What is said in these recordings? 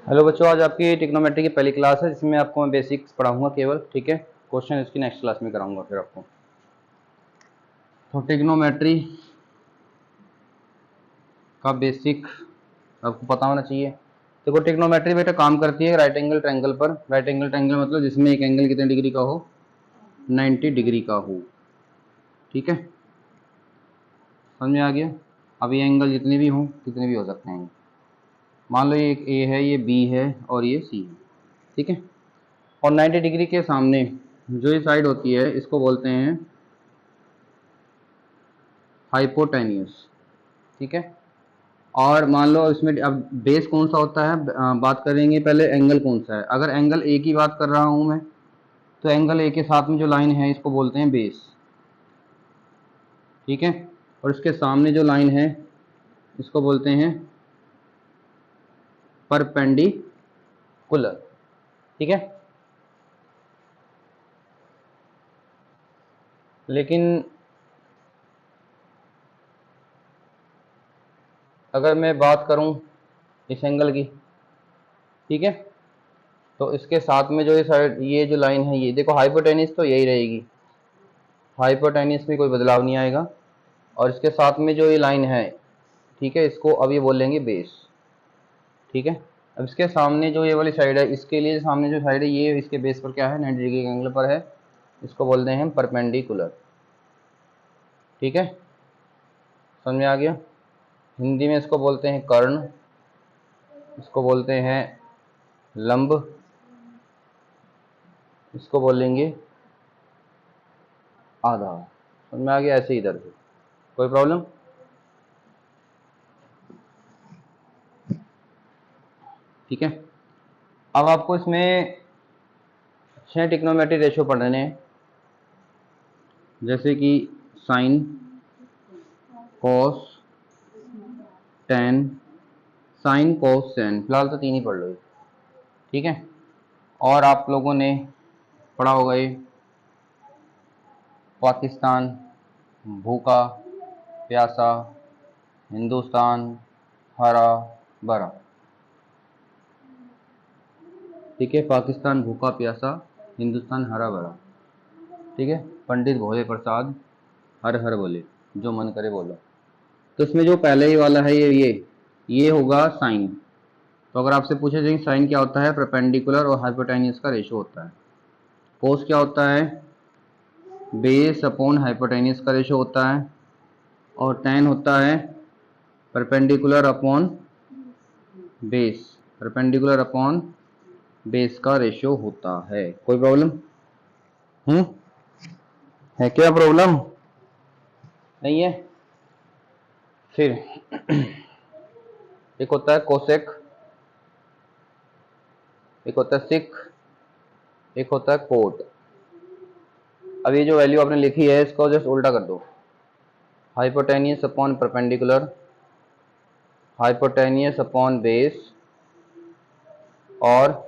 Hello बच्चों, आज आपकी ट्रिग्नोमेट्री की पहली क्लास है जिसमें आपको मैं बेसिक्स पढ़ाऊंगा केवल। ठीक है, क्वेश्चन इसकी नेक्स्ट क्लास में कराऊंगा फिर आपको। तो ट्रिग्नोमेट्री का बेसिक आपको पता होना चाहिए। देखो, ट्रिग्नोमेट्री बेटा काम करती है राइट एंगल ट्रायंगल पर। राइट एंगल ट्रायंगल मतलब जिसमें एक एंगल कितने डिग्री का हो, 90 डिग्री का हो। ठीक है, समझ में आ गया। अब ये एंगल जितने भी हों, कितने भी हो सकते हैं। मान लो ये एक ए है, ये बी है और ये सी है। ठीक है, और 90 डिग्री के सामने जो ये साइड होती है इसको बोलते हैं हाइपोटेन्यूस। ठीक है, और मान लो इसमें अब बेस कौन सा होता है, बात करेंगे पहले एंगल कौन सा है। अगर एंगल ए की बात कर रहा हूं मैं, तो एंगल ए के साथ में जो लाइन है इसको बोलते हैं बेस। ठीक है, और इसके सामने जो लाइन है इसको बोलते हैं परपेंडिकुलर। ठीक है, लेकिन अगर मैं बात करूं इस एंगल की, ठीक है, तो इसके साथ में जो ये साइड, ये जो लाइन है, ये देखो हाइपोटेन्यूस तो यही रहेगी, हाइपोटेन्यूस में कोई बदलाव नहीं आएगा। और इसके साथ में जो ये लाइन है, ठीक है, इसको अब ये बोलेंगे बेस। ठीक है, अब इसके सामने जो ये वाली साइड है, इसके लिए सामने जो साइड है ये इसके बेस पर क्या है, 90 डिग्री के एंगल पर है। इसको बोलते हैं परपेंडिकुलर। ठीक है, समझ में आ गया। हिंदी में इसको बोलते हैं कर्ण, इसको बोलते हैं लंब, इसको बोलेंगे आधा। समझ में आ गया। ऐसे इधर से कोई प्रॉब्लम। ठीक है, अब आपको इसमें 6 ट्रिग्नोमेट्री रेशियो पढ़ने हैं, जैसे कि sine, cos, tan, sine cos tan. फिलहाल तो 3 ही पढ़ लो। ठीक है, और आप लोगों ने पढ़ा होगा ये पाकिस्तान भूखा प्यासा, हिंदुस्तान हरा भरा। ठीक है, पाकिस्तान भूखा प्यासा, हिंदुस्तान हरा भरा। ठीक है, पंडित भोले प्रसाद हर हर बोले, जो मन करे बोलो। तो इसमें जो पहले ही वाला है ये होगा साइन। तो अगर आपसे पूछे जाए साइन क्या होता है, परपेंडिकुलर और हाइपोटेन्यूस का रेशो होता है। कोस क्या होता है, बेस अपॉन हाइपोटेन्यूस का रेशो होता है। और टेन होता है perpendicular upon base, perpendicular upon base का रेशो होता है। कोई प्रॉब्लम है क्या, प्रॉब्लम नहीं है। फिर एक होता है कोसेक, एक होता है सिक, एक होता है कोट। अब ये जो वैल्यू आपने लिखी है इसको जस्ट उल्टा कर दो, hypotenuse upon perpendicular, hypotenuse upon base, और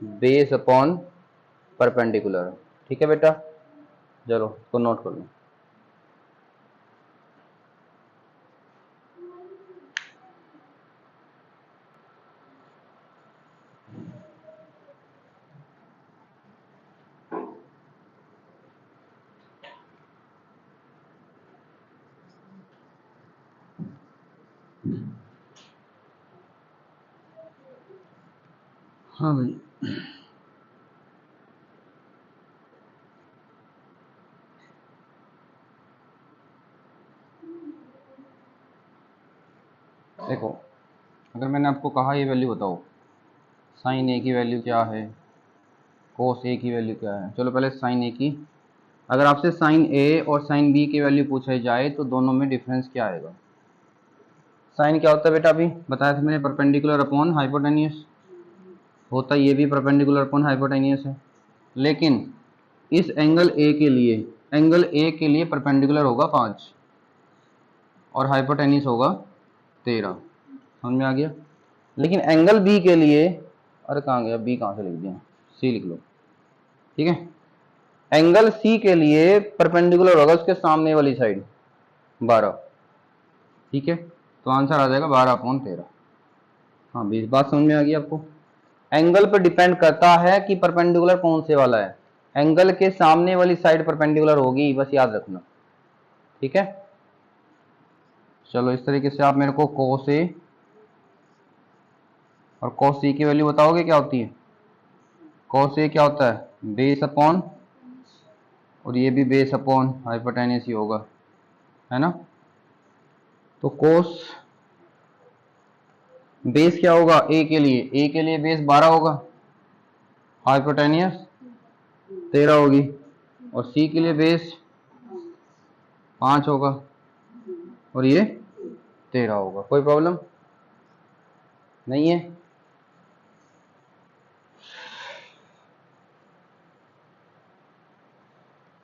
बेस अपॉन परपेंडिकुलर। ठीक है बेटा, चलो इसको नोट कर लो। हाँ भाई, देखो, अगर मैंने आपको कहा ये वैल्यू बताओ, साइन ए की वैल्यू क्या है, कोस ए की वैल्यू क्या है। चलो पहले साइन ए की। अगर आपसे साइन ए और साइन बी की वैल्यू पूछा जाए तो दोनों में डिफरेंस क्या आएगा। साइन क्या होता है बेटा, अभी बताया था मैंने, परपेंडिकुलर अपॉन हाइपोटेनियस होता है। ये भी परपेंडिकुलर अपॉन हाइपोटेनियस है, लेकिन इस एंगल ए के लिए, एंगल ए के लिए परपेंडिकुलर होगा 5 और हाइपोटेनियस होगा 13। समझ में आ गया। लेकिन एंगल बी के लिए, अरे कहाँ गया बी, कहाँ से लिख दिया, सी लिख लो। ठीक है, एंगल सी के लिए परपेंडिकुलर होगा उसके सामने वाली साइड 12। ठीक है, तो आंसर आ जाएगा 12/13। हाँ 20। बात समझ में आ गई आपको। एंगल पर डिपेंड करता है कि परपेंडिकुलर कौन से वाला है। एंगल के सामने वाली साइड परपेंडिकुलर होगी, बस याद रखना, ठीक है। चलो इस तरीके से आप मेरे को cos A और cos C की वैल्यू बताओगे क्या होती है। cos A क्या होता है, बेस अपॉन, और ये भी बेस अपॉन हाइपोटेन्यूस ही होगा, है ना। तो cos बेस क्या होगा A के लिए, A के लिए बेस 12 होगा, हाइपोटेन्यूस 13 होगी, और C के लिए बेस 5 होगा और ये 13 होगा। कोई प्रॉब्लम नहीं है।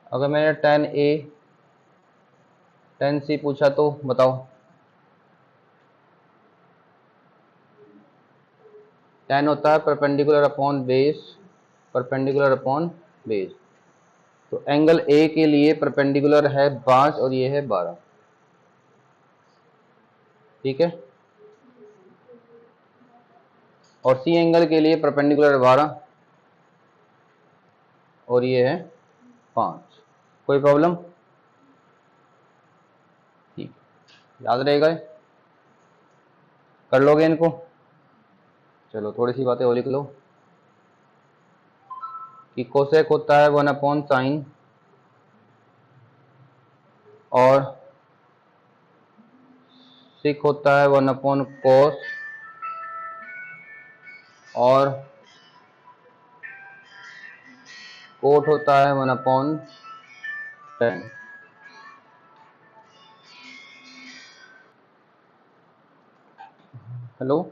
अगर मैंने tan A tan C पूछा तो बताओ। tan होता है perpendicular upon base, perpendicular upon base. तो एंगल A के लिए परपेंडिकुलर है 5 और ये है 12, ठीक है। और C एंगल के लिए परपेंडिकुलर 12 और ये है 5। कोई प्रॉब्लम, ठीक, याद रहेगा, कर लोगे इनको। चलो थोड़ी सी बातें और लिख लो कि कोसेक होता है 1/sin और सिक होता है 1/cos और कोट होता है 1/tan। हेलो,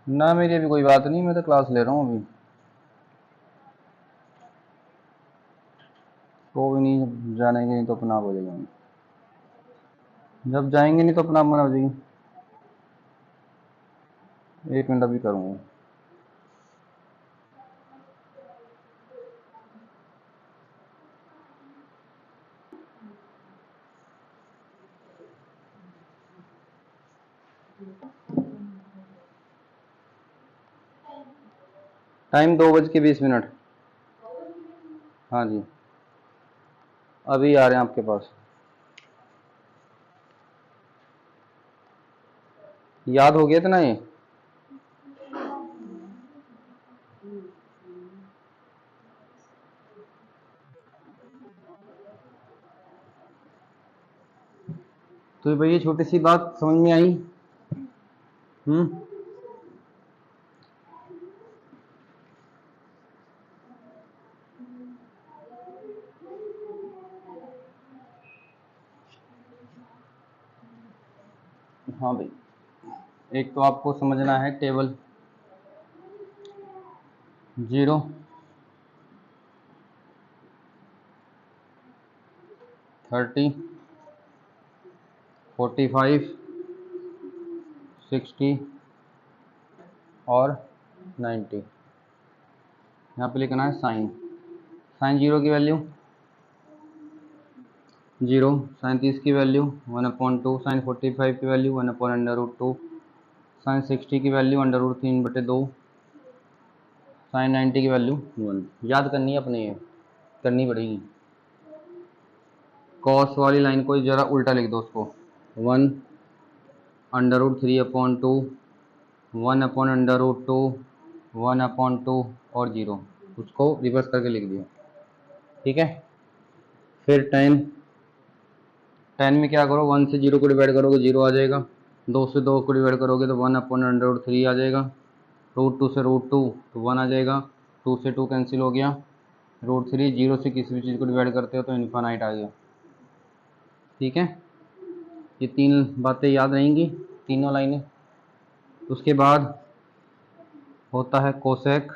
ना मेरी अभी कोई बात नहीं, मैं तो क्लास ले रहा हूँ अभी। तो भी नहीं, जब जानेंगे नहीं तो अपना आप हो जाएगा, जब जाएंगे नहीं तो अपना आप हो जाएगी। 1 मिनट अभी करूँगा। टाइम 2:20। हाँ जी, अभी आ रहे हैं आपके पास। याद हो गया था ना ये। तो भाई ये छोटी सी बात समझ में आई। हाँ भाई, एक तो आपको समझना है टेबल 0, 30, 45, 60 और 90। यहाँ पे लिखना है साइन। साइन 0 की वैल्यू 0, साइन 30 की वैल्यू 1/2, साइन 45 की वैल्यू 1/√2, साइन 60 की वैल्यू √3/2, साइन 90 की वैल्यू 1। याद करनी है अपने, ये करनी पड़ेगी। कॉस वाली लाइन को ज़रा उल्टा लिख दो उसको, 1/3/2, 1/√2, 1/2 और 0, उसको रिवर्स करके लिख दिया, ठीक है। फिर टेन में क्या करो, 1 से 0 को डिवाइड करोगे 0 आ जाएगा, 2 से 2 को डिवाइड करोगे तो 1/√3 आ जाएगा, √2 से √2 तो 1 आ जाएगा, 2 से 2 कैंसिल हो गया, √3, 0 से किसी भी चीज़ को डिवाइड करते हो तो इन्फानाइट आ गया, ठीक है। ये 3 बातें याद रहेंगी, तीनों लाइनें। उसके बाद होता है कोसेक,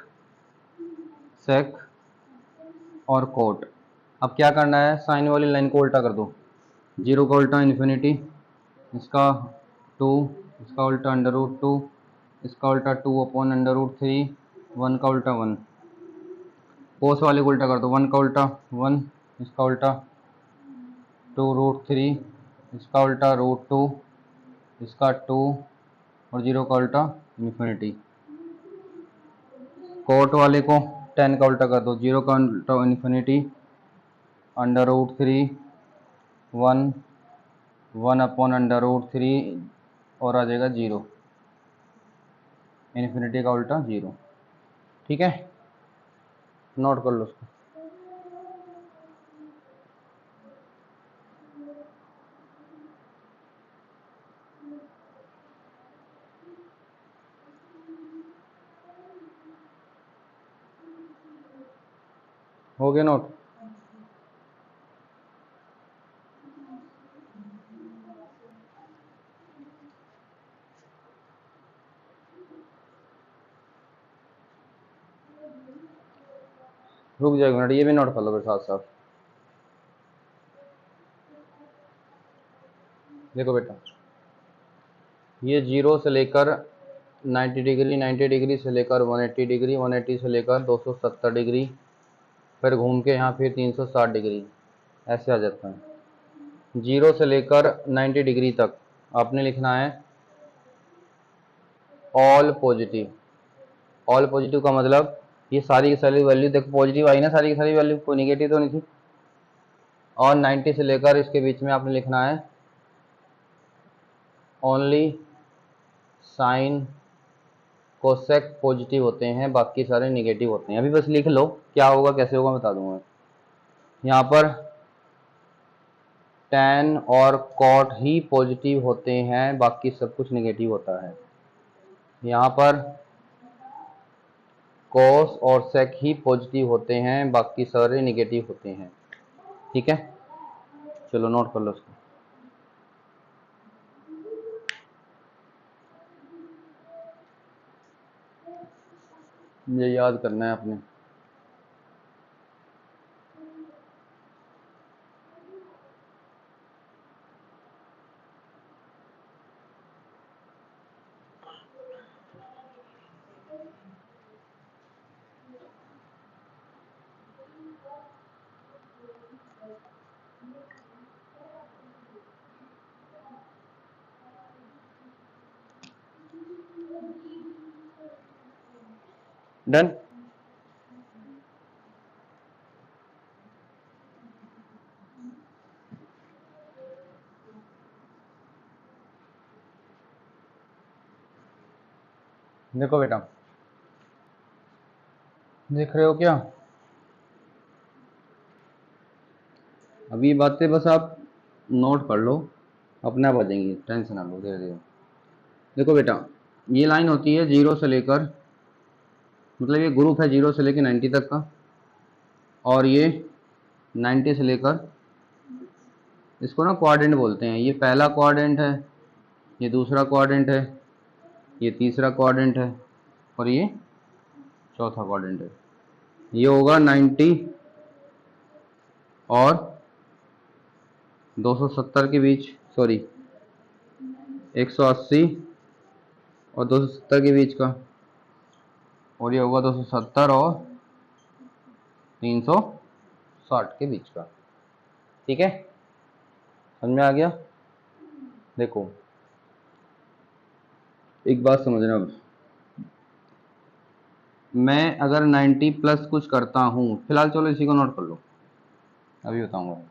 सेक और कोट। अब क्या करना है, साइन वाली लाइन को उल्टा कर दो, 0 का उल्टा इन्फिनिटी, इसका 2, इसका उल्टा √2, इसका उल्टा 2/√3, 1 का उल्टा 1। कोस वाले को उल्टा कर दो, 1 का उल्टा 1, इसका उल्टा 2√3, इसका उल्टा √2, इसका 2 और 0 का उल्टा इन्फिनिटी। कोट वाले को 10 का उल्टा कर दो, 0 का उल्टा इन्फिनिटी, √3, 1, 1/√3 और आ जाएगा 0, इन्फिनिटी का उल्टा 0। ठीक है, नोट कर लो उसको। हो गया नोट? रुक जाएगा मिनट, ये भी नोट कर लो फिर साथ साथ। देखो बेटा, ये 0 से लेकर 90 डिग्री, 90 डिग्री से लेकर 180 डिग्री, 180 से लेकर 270 डिग्री, फिर घूम के यहाँ फिर 360 डिग्री, ऐसे आ जाता है। 0 से लेकर 90 डिग्री तक आपने लिखना है ऑल पॉजिटिव। ऑल पॉजिटिव का मतलब ये सारी की सारी वैल्यू, देखो पॉजिटिव आई ना, सारी की सारी वैल्यू, कोई निगेटिव तो नहीं थी। और 90 से लेकर इसके बीच में आपने लिखना है ओनली साइन कोसेक पॉजिटिव होते हैं, बाकी सारे निगेटिव होते हैं। अभी बस लिख लो, क्या होगा कैसे होगा बता दूंगा। यहाँ पर tan और cot ही पॉजिटिव होते हैं, बाकी सब कुछ निगेटिव होता है। यहाँ पर cos और sec ही पॉजिटिव होते हैं, बाकी सारे निगेटिव होते हैं। ठीक है, चलो नोट कर लो इसको। ये याद करना है आपने। डन। देखो बेटा, देख रहे हो क्या? अभी बातें बस आप नोट कर लो, अपने आप आ जाएंगी, टेंशन ना लो, धीरे धीरे। देखो बेटा, ये लाइन होती है 0 से लेकर, मतलब ये ग्रुप है 0 से लेकर 90 तक का, और ये 90 से लेकर, इसको ना क्वाड्रेंट बोलते हैं। ये पहला क्वाड्रेंट है, ये दूसरा क्वाड्रेंट है, ये तीसरा क्वाड्रेंट है, और ये चौथा क्वाड्रेंट है। ये होगा 90 और 270 के बीच, सॉरी 180 और 270 के बीच का, और ये होगा 270 और 360 के बीच का। ठीक है, समझ में आ गया? देखो एक बात समझना, मैं अगर 90 प्लस कुछ करता हूँ, फिलहाल चलो इसी को नोट कर लो, अभी बताऊंगा।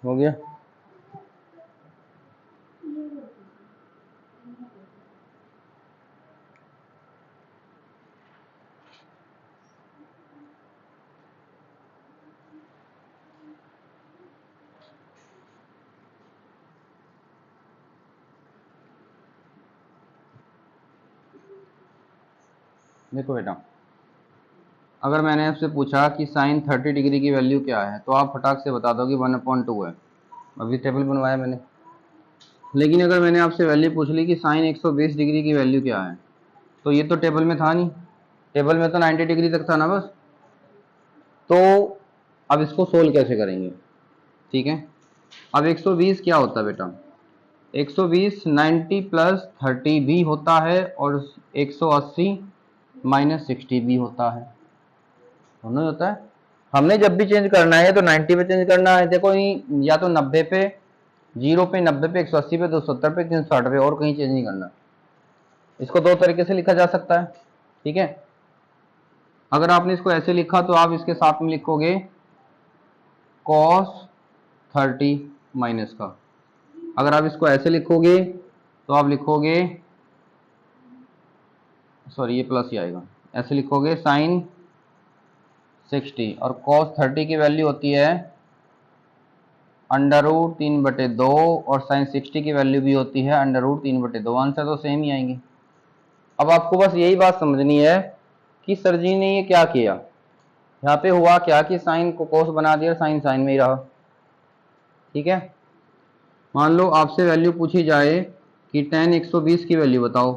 हो गया? देखो बेटा, अगर मैंने आपसे पूछा कि साइन 30 डिग्री की वैल्यू क्या है, तो आप फटाक से बता दो कि 1/2 है। अभी टेबल बनवाया मैंने। लेकिन अगर मैंने आपसे वैल्यू पूछ ली कि साइन 120 डिग्री की वैल्यू क्या है, तो ये तो टेबल में था नहीं, टेबल में तो 90 डिग्री तक था ना बस। तो अब इसको सोल्व कैसे करेंगे? ठीक है, अब 120 क्या होता है बेटा? 120 90 प्लस 30 भी होता है और 180 माइनस 60 भी होता है, दोनों होता है। हमने जब भी चेंज करना है तो 90 पे चेंज करना है, देखो या तो 90 पे, 0 पे, 90 पे, 180 पे, 270 पे, 360 पे, और कहीं चेंज नहीं करना। इसको दो तरीके से लिखा जा सकता है। ठीक है, अगर आपने इसको ऐसे लिखा तो आप इसके साथ में लिखोगे cos 30 माइनस का। अगर आप इसको ऐसे लिखोगे तो आप लिखोगे, सॉरी ये प्लस ही आएगा, ऐसे लिखोगे साइन 60 और cos 30 की वैल्यू होती है √3/2 और साइन 60 की वैल्यू भी होती है √3/2। आंसर तो सेम ही आएंगे। अब आपको बस यही बात समझनी है कि सर जी ने ये क्या किया, यहाँ पे हुआ क्या कि साइन को कोस बना दिया, साइन साइन में ही रहा। ठीक है, मान लो आपसे वैल्यू पूछी जाए कि tan 120 की वैल्यू बताओ,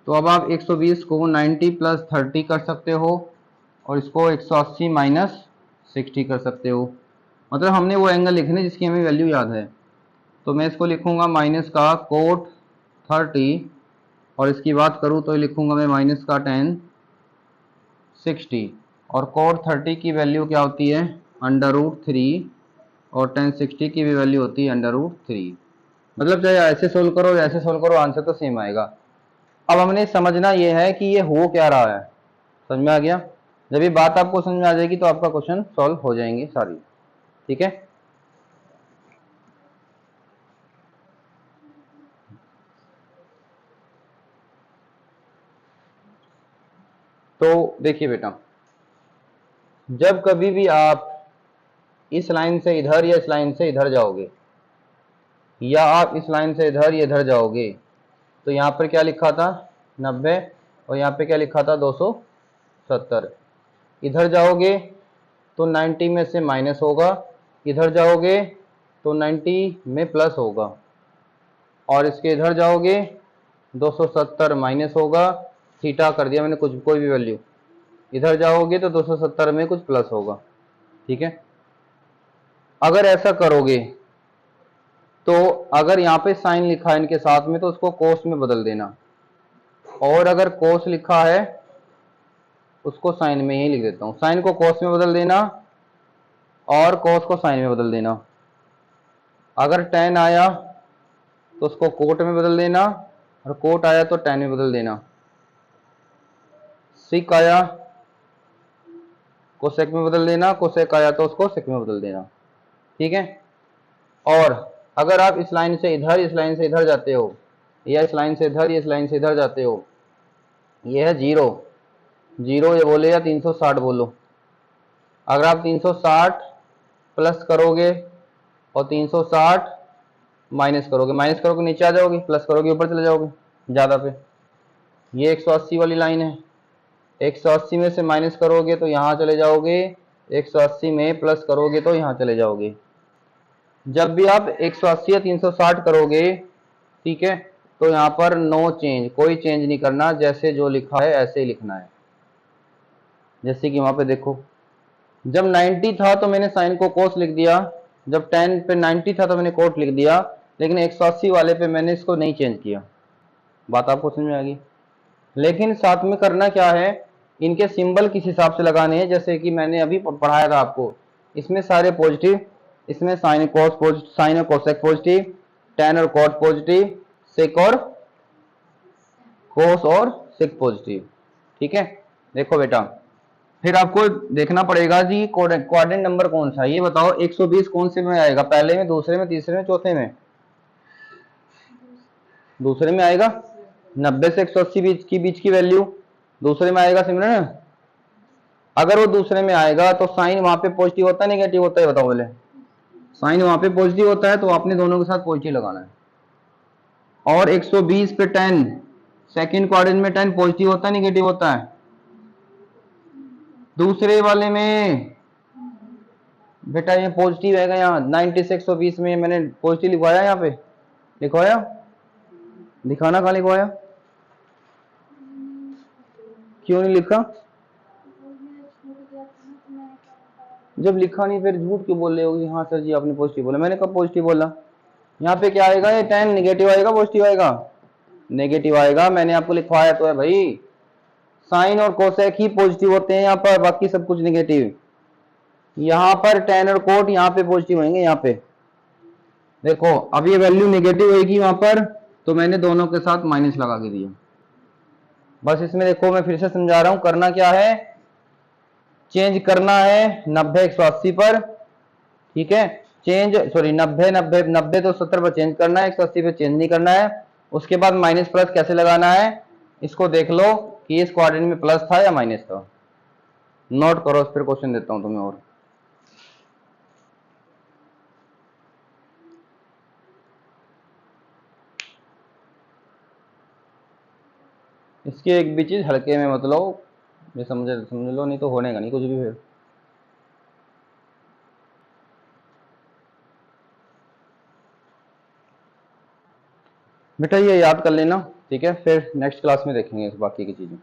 तो अब आप 120 को 90 प्लस 30 कर सकते हो और इसको 180 माइनस 60 कर सकते हो। मतलब हमने वो एंगल लिखने जिसकी हमें वैल्यू याद है। तो मैं इसको लिखूंगा माइनस का कोट 30 और इसकी बात करूँ तो लिखूंगा मैं माइनस का tan 60 और कोट 30 की वैल्यू क्या होती है √3 और tan 60 की भी वैल्यू होती है √3। मतलब चाहे ऐसे सोल्व करो या ऐसे सोल्व करो, आंसर तो सेम आएगा। अब हमने समझना यह है कि ये हो क्या रहा है, समझ में आ गया? जब ये बात आपको समझ में आ जाएगी तो आपका क्वेश्चन सॉल्व हो जाएंगे सारी। ठीक है, तो देखिए बेटा, जब कभी भी आप इस लाइन से इधर या इस लाइन से इधर जाओगे, या आप इस लाइन से इधर या इधर जाओगे, तो यहाँ पर क्या लिखा था 90 और यहाँ पे क्या लिखा था 270। इधर जाओगे तो 90 में से माइनस होगा, इधर जाओगे तो 90 में प्लस होगा, और इसके इधर जाओगे 270 माइनस होगा, थीटा कर दिया मैंने कुछ कोई भी वैल्यू, इधर जाओगे तो 270 में कुछ प्लस होगा। ठीक है, अगर ऐसा करोगे तो अगर यहाँ पे साइन लिखा है इनके साथ में तो उसको कोस में बदल देना, और अगर कोस लिखा है उसको साइन में ही लिख देता हूँ। साइन को कोस में बदल देना और कोस को साइन में बदल देना। अगर tan आया तो उसको कोट में बदल देना और कोट आया तो tan में बदल देना। सिक आया कोसेक में बदल देना, कोसेक आया तो उसको सेक में बदल देना। ठीक है, और अगर आप इस लाइन से इधर, इस लाइन से इधर जाते हो, या इस लाइन से इधर, इस लाइन से इधर जाते हो, ये है 0 0 ये बोले या 360 बोलो। अगर आप 360 प्लस करोगे और 360 माइनस करोगे नीचे आ जाओगे, प्लस करोगे ऊपर चले जाओगे ज़्यादा पे। ये 180 वाली लाइन है, 180 में से माइनस करोगे तो यहाँ चले जाओगे, 180 में प्लस करोगे तो यहाँ चले जाओगे। जब भी आप 180 या 360 करोगे, ठीक है, तो यहाँ पर नो चेंज, कोई चेंज नहीं करना, जैसे जो लिखा है ऐसे ही लिखना है। जैसे कि वहाँ पे देखो, जब 90 था तो मैंने साइन को कोस लिख दिया, जब 10 पे 90 था तो मैंने कोट लिख दिया, लेकिन 180 वाले पे मैंने इसको नहीं चेंज किया। बात आपको समझ में आ गई? लेकिन साथ में करना क्या है, इनके सिंबल किस हिसाब से लगाने हैं, जैसे कि मैंने अभी पढ़ाया था आपको, इसमें सारे पॉजिटिव, इसमें साइन कोस पॉजिटिव, साइन और कोसेक पॉजिटिव, tan और कॉट पॉजिटिव, सेक और कोस और सेक पॉजिटिव। ठीक है, देखो बेटा, फिर आपको देखना पड़ेगा जी क्वाड्रेंट नंबर कौन सा है, ये बताओ 120 कौन से में आएगा, पहले में, दूसरे में, तीसरे में, चौथे में? दूसरे में आएगा। 90 से 180 बीच की वैल्यू दूसरे में आएगा सिमरन। अगर वो दूसरे में आएगा तो साइन वहां पे पॉजिटिव होता है नेगेटिव होता है, बताओ बोले? साइन वहां पे पॉजिटिव होता है, तो आपने दोनों के साथ पॉजिटिव लगाना है। और 120 पे 10 सेकंड क्वाड्रेंट में 10 पॉजिटिव होता है नेगेटिव होता है? दूसरे वाले में बेटा ये पॉजिटिव है यहाँ 96 और 20 में मैंने पॉजिटिव लिखवाया, यहाँ पे लिखवाया, दिखाना कहाँ लिखवाया, क्यों नहीं लिखा? जब लिखा नहीं फिर झूठ क्यों बोल रहे हो? हाँ सर जी आपने पॉजिटिव बोला, मैंने कब पॉजिटिव बोला? यहाँ पे क्या आएगा? ये 10 नेगेटिव आएगा पॉजिटिव आएगा? नेगेटिव आएगा, मैंने आपको लिखवाया तो है भाई। साइन और कोसेक ही पॉजिटिव होते हैं यहाँ पर, बाकी सब कुछ नेगेटिव। यहाँ पर tan और कोट यहाँ पे पॉजिटिव होंगे। यहाँ पे देखो अब ये वैल्यू नेगेटिव होगी वहां पर, तो मैंने दोनों के साथ माइनस लगा के दिया। बस इसमें देखो मैं फिर से समझा रहा हूं, करना क्या है, चेंज करना है 90 180 पर, ठीक है, चेंज सॉरी 90 90 90 तो 70 पर चेंज करना है, 180 पे चेंज नहीं करना है। उसके बाद माइनस प्लस कैसे लगाना है इसको देख लो कि इस क्वाड्रेंट में प्लस था या माइनस था। नोट करो, फिर क्वेश्चन देता हूं तुम्हें। और इसकी एक भी चीज हल्के में मत लो, ये समझ लो, नहीं तो होने का नहीं कुछ भी। फिर बेटा ये याद कर लेना, ठीक है, फिर नेक्स्ट क्लास में देखेंगे बाकी की चीजें।